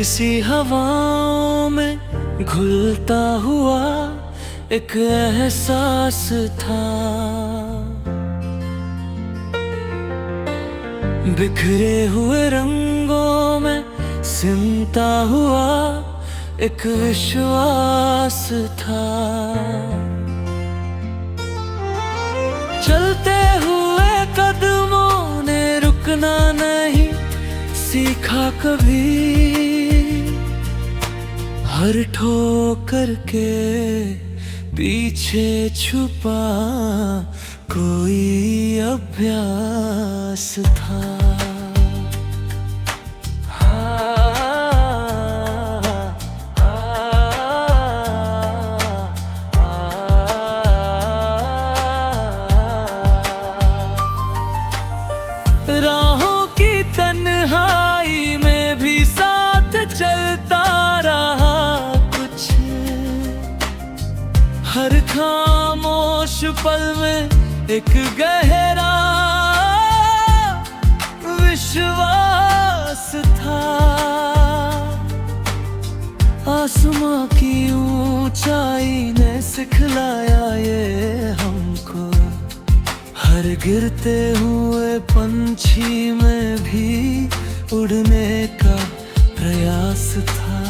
सी हवाओं में घुलता हुआ एक एहसास था। बिखरे हुए रंगों में सिमटा हुआ एक विश्वास था। चलते हुए कदमों ने रुकना नहीं सीखा कभी। हर ठोकर के पीछे छुपा कोई अभ्यास था। राहों की तन्हाई में भी साथ चलता रहा कुछ। हर खामोश पल में एक गहरा विश्वास था। आसमां की ऊंचाई ने सिखलाया ये हमको। हर गिरते हुए पंछी में भी उड़ने का प्रयास था।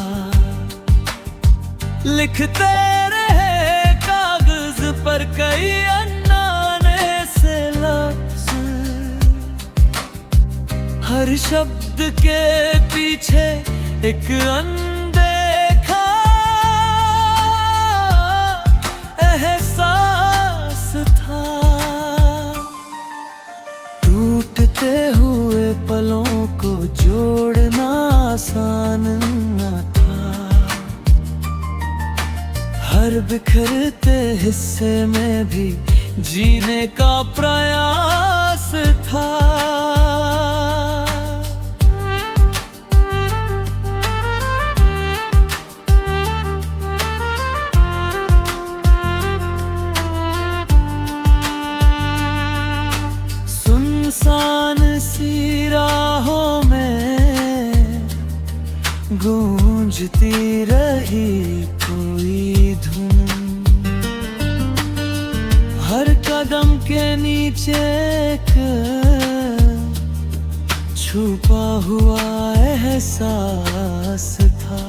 लिखते रहे कागज पर कई अनजाने से लफ्ज। हर शब्द के पीछे एक अनदेखा एहसास था। टूटते हुए पलों को जोड़ना आसान न था। हर बिखरते हिस्से में भी जीने का प्रयास था। सुनसान सी राहों में गूंजती रही कोई धुन। हर कदम के नीचे एक छुपा हुआ एहसास था।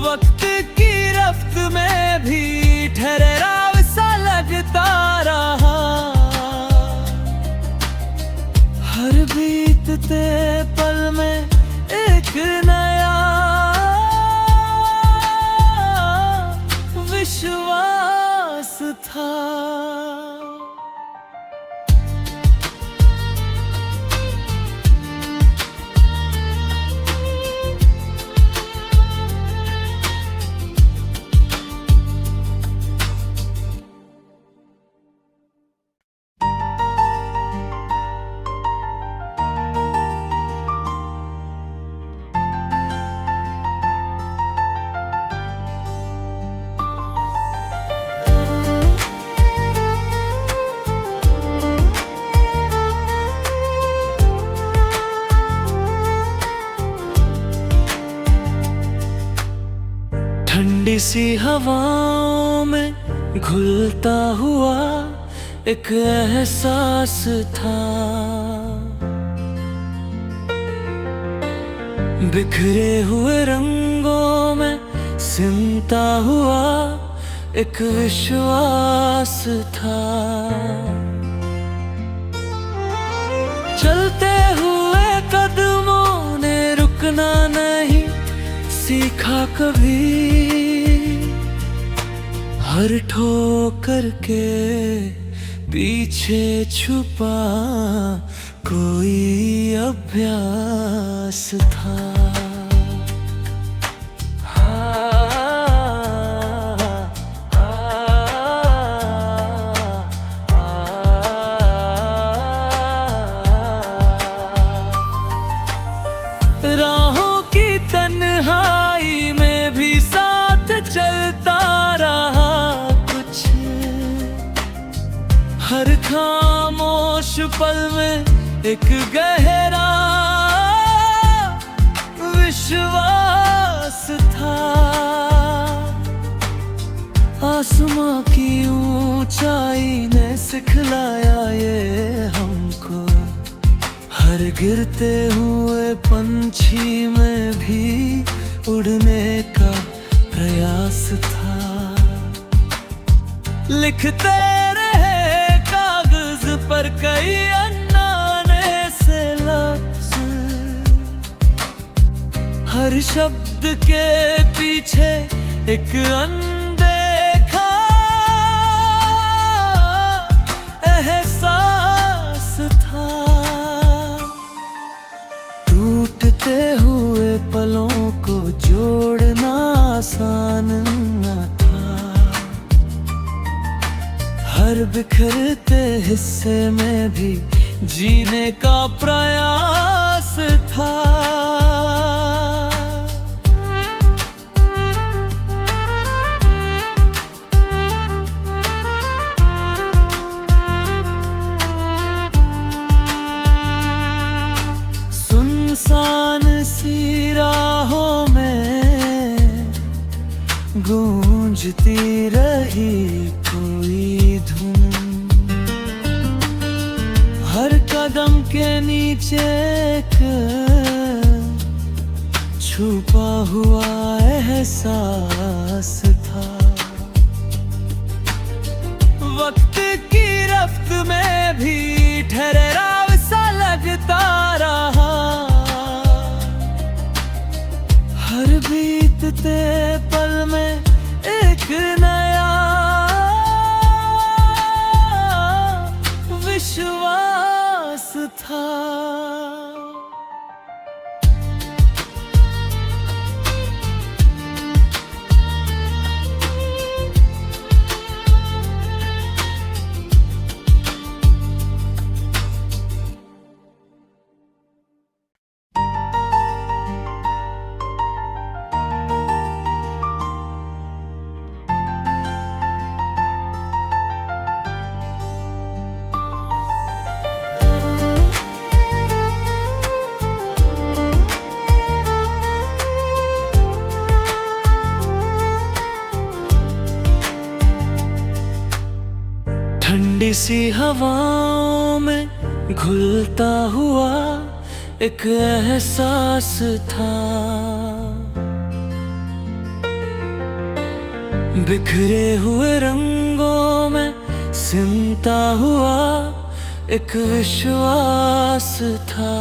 वक्त की रफ्त में भी ठहराव सा लगता रहा। हर बीतते पल में एक नया विश्वास था। ठंडी सी हवाओं में घुलता हुआ एक एहसास था। बिखरे हुए रंगों में सिमटा हुआ एक विश्वास था। चलते हुए कदमों ने रुकना नहीं सीखा कभी। हर ठोकर के पीछे छुपा कोई अभ्यास था। राहों की तन्हाई में भी साथ चलता रहा कुछ। हर खामोश पल में एक गहरा विश्वास था। आसमां की ऊंचाई ने सिखलाया ये हमको, हर गिरते हुए पंछी में भी उड़ने का प्रयास था। लिखते रहे कागज पर कई अनजाने से लफ्ज, हर शब्द के पीछे एक अनदेखा एहसास था। टूटते हुए पलों को जोड़ना आसान न था, हर बिखरते हिस्से में भी जीने का प्रयास था। सुनसान सी राहों में गूंजती रही कोई धुन, हर कदम के नीचे एक छुपा हुआ एहसास था। वक्त की रफ्त में भी ठहराव सा लगता रहा, हर बीतते पल में एक नया विश्वास था। ठंडी सी हवाओं में घुलता हुआ एक एहसास था। बिखरे हुए रंगों में सिमटा हुआ एक विश्वास था।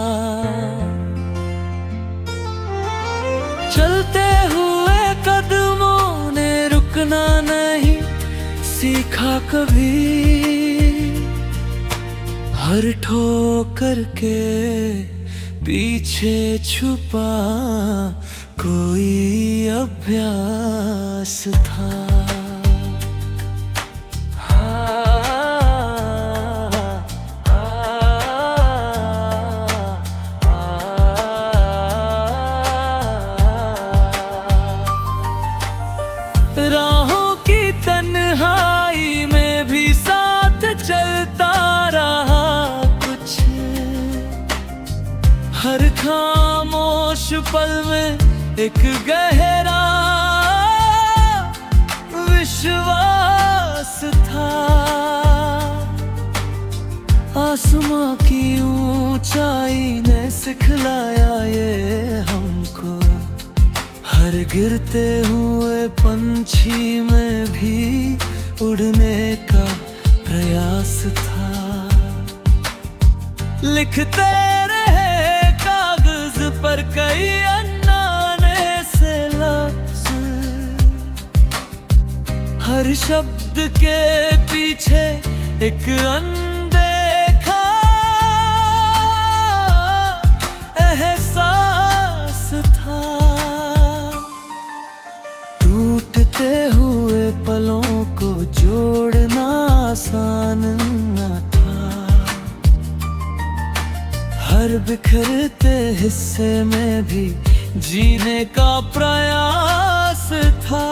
चलते हुए कदमों ने रुकना नहीं सीखा कभी, हर ठोकर के पीछे छुपा कोई अभ्यास था। राहों की तन्हाई में भी साथ चलता रहा कुछ, हर खामोश पल में एक गहरा विश्वास था। आसमां की ऊंचाई ने सिखलाया ये हमको, हर गिरते हुए पंछी में भी उड़ने का प्रयास था। लिखते रहे कागज पर कई अनजाने से लफ्ज, हर शब्द के पीछे एक अनदेखा एहसास था। टूटते हुए पलों को जोड़ना आसान न था, हर बिखरते हिस्से में भी जीने का प्रयास था।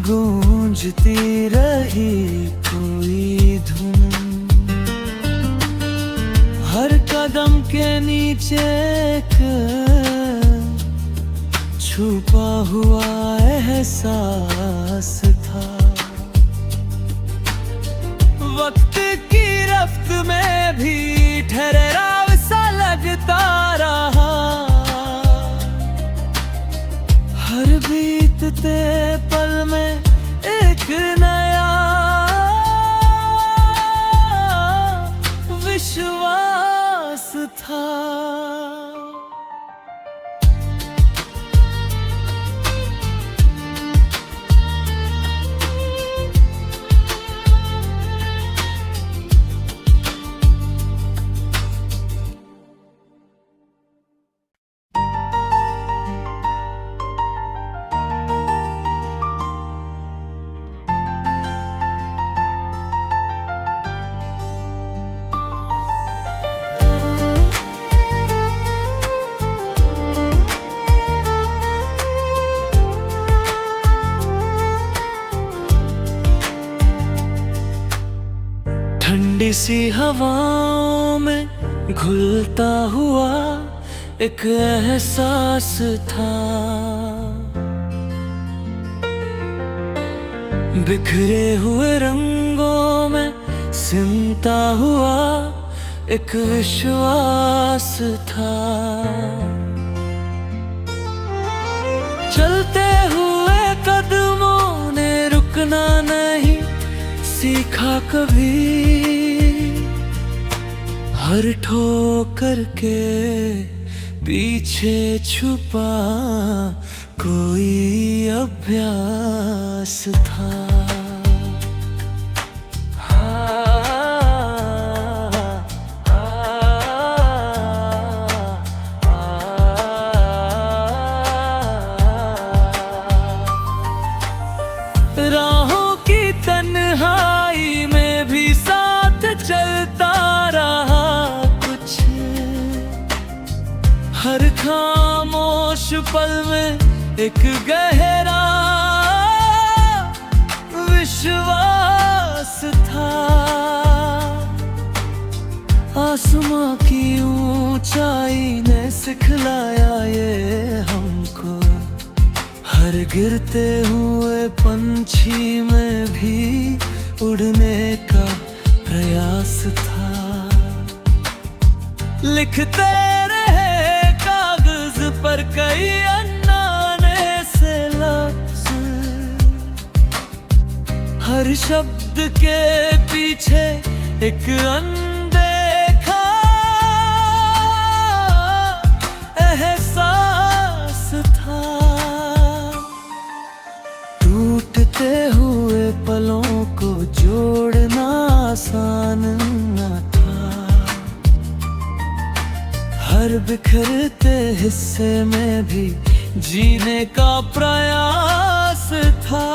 गूंजती रही कोई धुन। हर कदम के नीचे एक छुपा हुआ एहसास था। वक्त की रफ्त में भी ठहराव सा लगता रहा। हर बीतते पल में एक नया विश्वास था। ठंडी सी हवाओं में घुलता हुआ एक एहसास था। बिखरे हुए रंगों में सिमटा हुआ एक विश्वास था। चलते हुए कदमों ने रुकना नहीं सीखा कभी। हर ठोकर के पीछे छुपा कोई अभ्यास था। राहों की तन्हाई में भी साथ चलता रहा कुछ। हर खामोश पल में एक गहरा विश्वास था। आसमां की ऊंचाई ने सिखलाया ये हमको। हर गिरते हुए पंछी में भी उड़ने का प्रयास था। लिखते रहे कागज पर कई अनजाने से लफ्ज। हर शब्द के पीछे एक अनदेखा एहसास था। टूटते हुए पलों को जोड़ना आसान न था। हर बिखरते हिस्से में भी जीने का प्रयास था।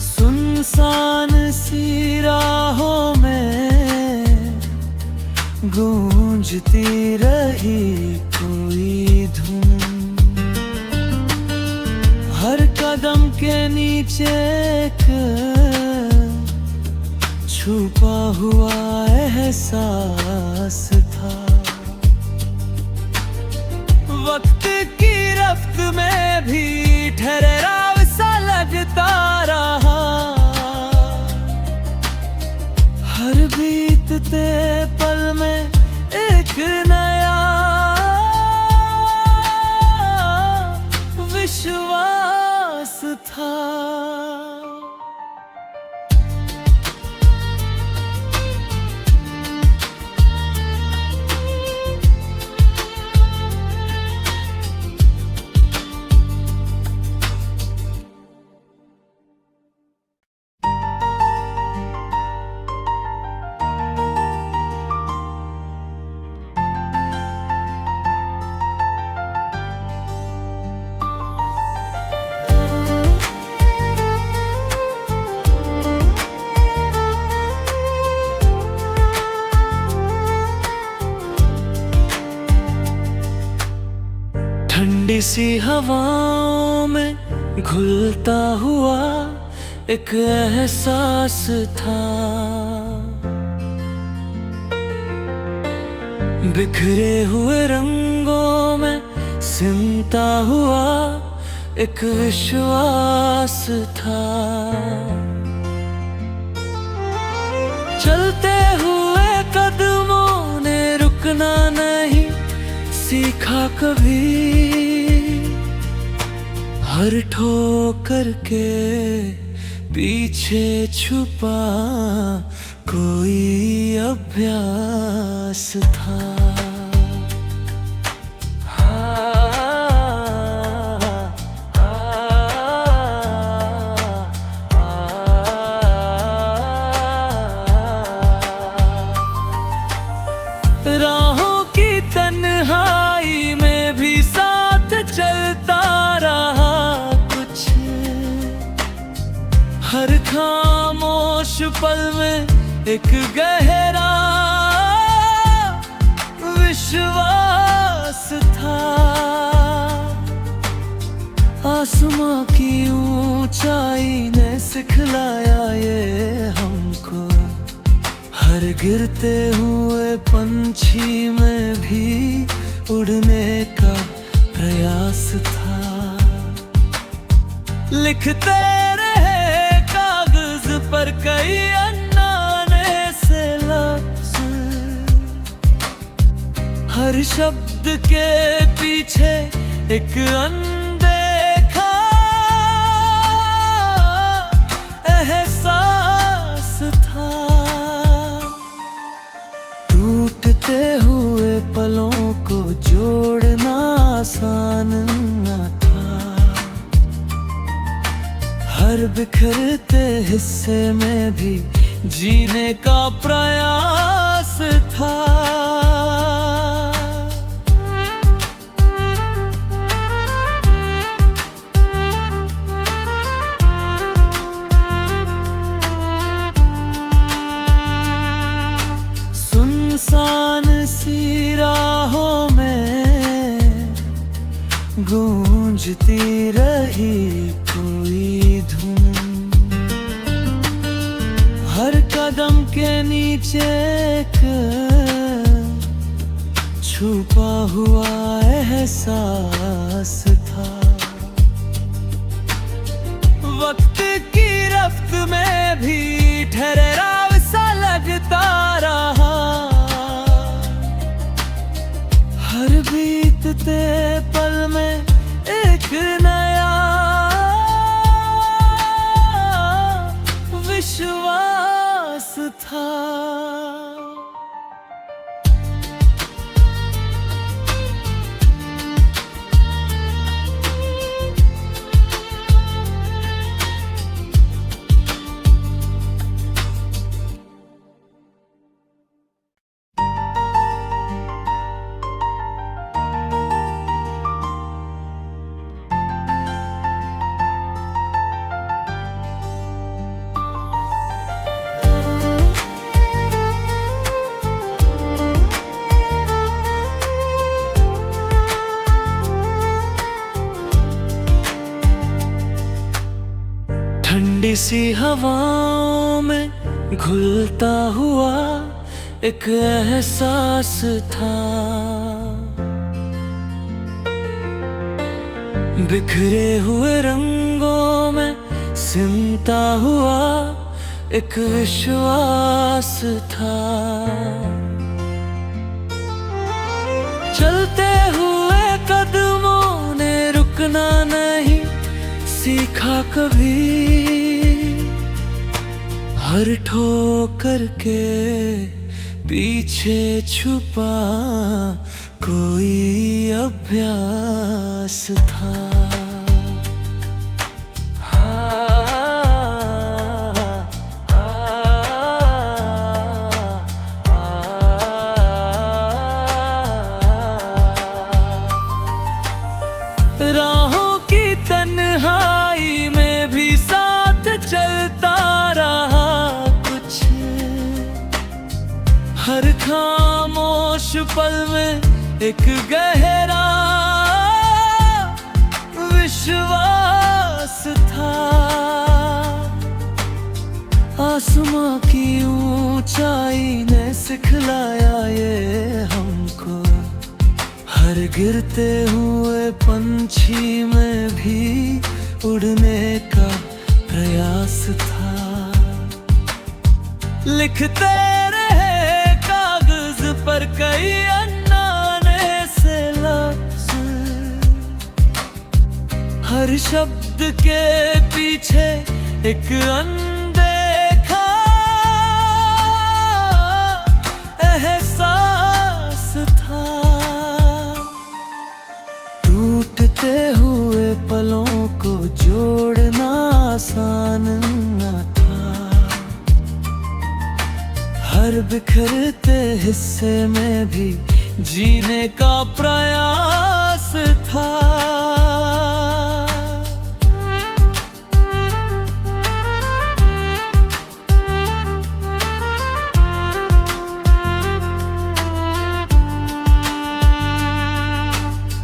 सुनसान सी राहों में गूंजती रही कोई धुन। हर कदम के नीचे एक छुपा हुआ एहसास था। वक्त की रफ्त में भी ठहराव सा लगता रहा। हर बीतते पल में एक नया विश्वास था। सी हवाओं में घुलता हुआ एक एहसास था। बिखरे हुए रंगों में सिमटा हुआ एक विश्वास था। चलते हुए कदमों ने रुकना नहीं सीखा कभी। हर ठोकर के पीछे छुपा कोई अभ्यास था। राहों की तन्हाई में भी साथ चलता रहा कुछ। हर खामोश पल में एक गहरा विश्वास था। आसमां की ऊंचाई ने सिखलाया ये हमको। हर गिरते हुए पंछी में भी उड़ने का प्रयास था। लिखते रहे कागज पर कई अनजाने से लफ्ज। हर शब्द के पीछे एक अनदेखा एहसास था। टूटते हुए पलों को जोड़ना आसान न था। हर बिखरते हिस्से में भी जीने का प्रयास था। सुनसान सी राहों में गूंजती रही कोई धुन। हर कदम के नीचे एक छुपा हुआ एहसास था। वक्त की रफ्त में भी ठहराव सा लगता रहा। हर बीतते पल में एक नया विश्वास था। ठंडी सी हवाओं में घुलता हुआ एक एहसास था। बिखरे हुए रंगों में सिमटा हुआ एक विश्वास था। चलते हुए कदमों ने रुकना नहीं सीखा कभी। हर ठोकर के पीछे छुपा कोई अभ्यास था। राहों की तन्हाई में भी साथ चलता रहा कुछ। हर खामोश पल में एक गहरा विश्वास था। आसमां की ऊंचाई ने सिखलाया ये हमको, हर गिरते हुए पंछी में भी उड़ने का प्रयास था। लिखते रहे कागज पर कई अनजाने से लफ्ज, हर शब्द के पीछे एक अनदेखा एहसास था। टूटते हुए पलों को जोड़ना आसान न था, हर बिखरते हिस्से में भी जीने का प्रयास था।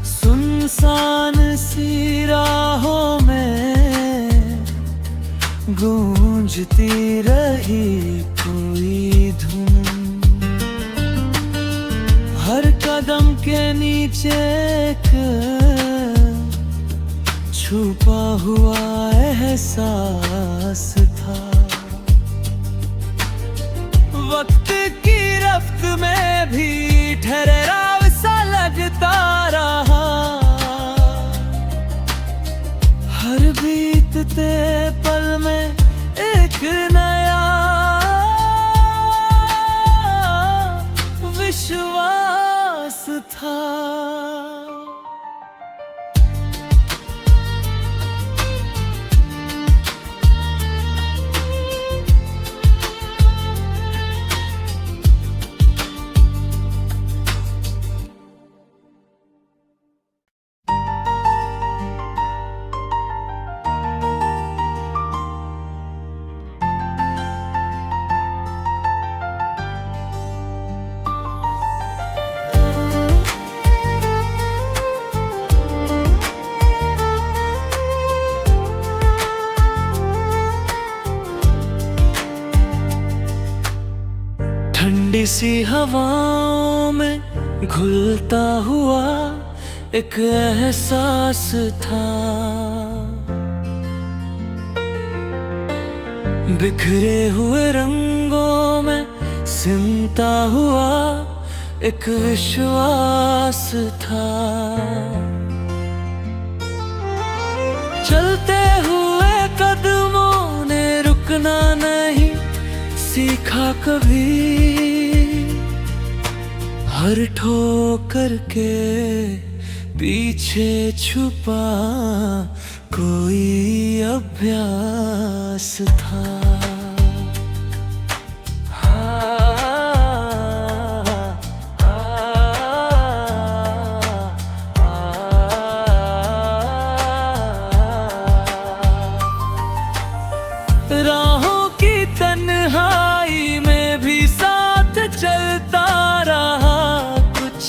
सुनसान सी राहों में गूंजती रही कोई धुन, हर कदम के नीचे एक छुपा हुआ एहसास था। वक्त की रफ्त में भी ठहराव सा लगता रहा, हर बीतते पल में एक नया विश्वास था। ठंडी सी हवाओं में घुलता हुआ एक एहसास था। बिखरे हुए रंगों में सिमटा हुआ एक विश्वास था। चलते हुए कदमों ने रुकना नहीं सीखा कभी, हर ठोकर के पीछे छुपा कोई अभ्यास था। राहों की तन्हाई में भी साथ चलता रहा कुछ,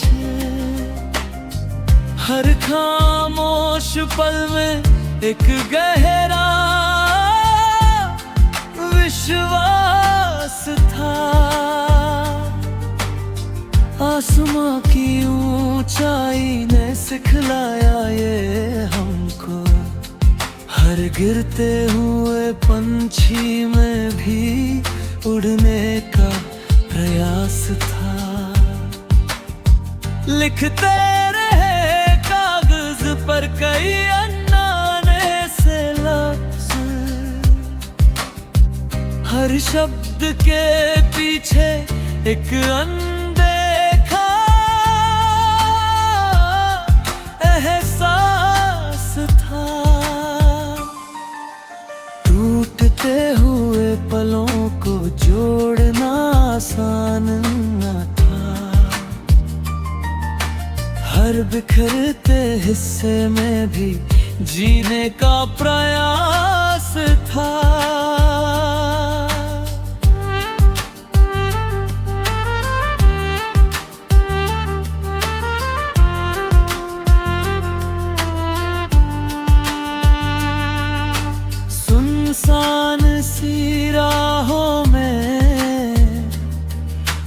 हर खामोश पल में एक गहरा विश्वास था। आसमां की ऊंचाई ने सिखलाया ये हमको, हर गिरते हुए पंछी में भी उड़ने का प्रयास था। लिखते रहे कागज पर कई अनजाने से लफ्ज, हर शब्द के पीछे एक अनदेखा एहसास था। टूटते हुए पलों को जोड़ना आसान न था, हर बिखरते हिस्से में भी जीने का प्रयास था।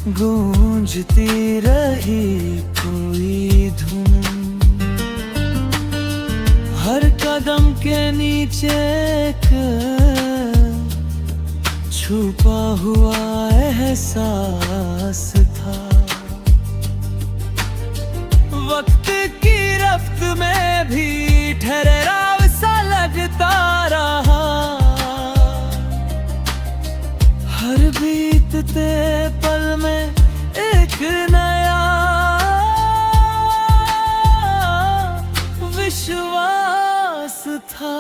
गूंजती रही कोई धुन। हर कदम के नीचे एक छुपा हुआ एहसास था। वक्त की रफ्त में भी ठहराव सा लगता रहा। हर बीतते पल में एक नया विश्वास था।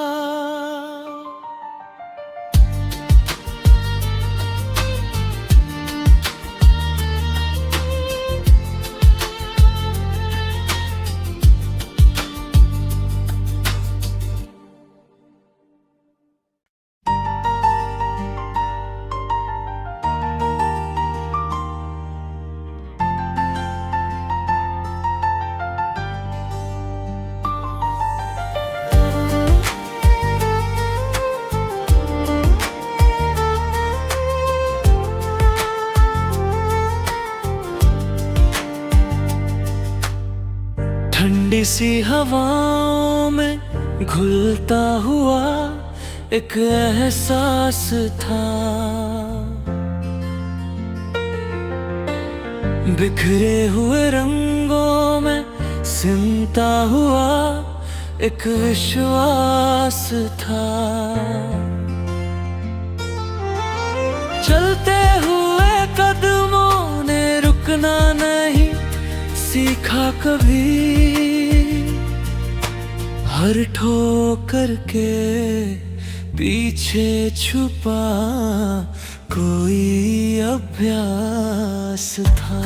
ठंडी सी हवाओं में घुलता हुआ एक एहसास था। बिखरे हुए रंगों में सिमटा हुआ एक विश्वास था। चलते हुए कदमों ने रुकना नहीं सीखा कभी। हर ठोकर के पीछे छुपा कोई अभ्यास था।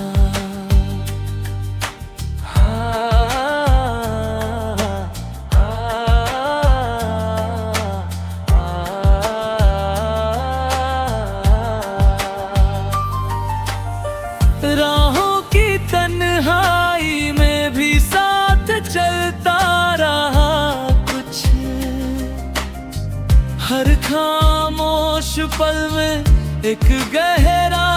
राहों की तन्हाई में भी साथ चलता रहा कुछ। हर खामोश पल में एक गहरा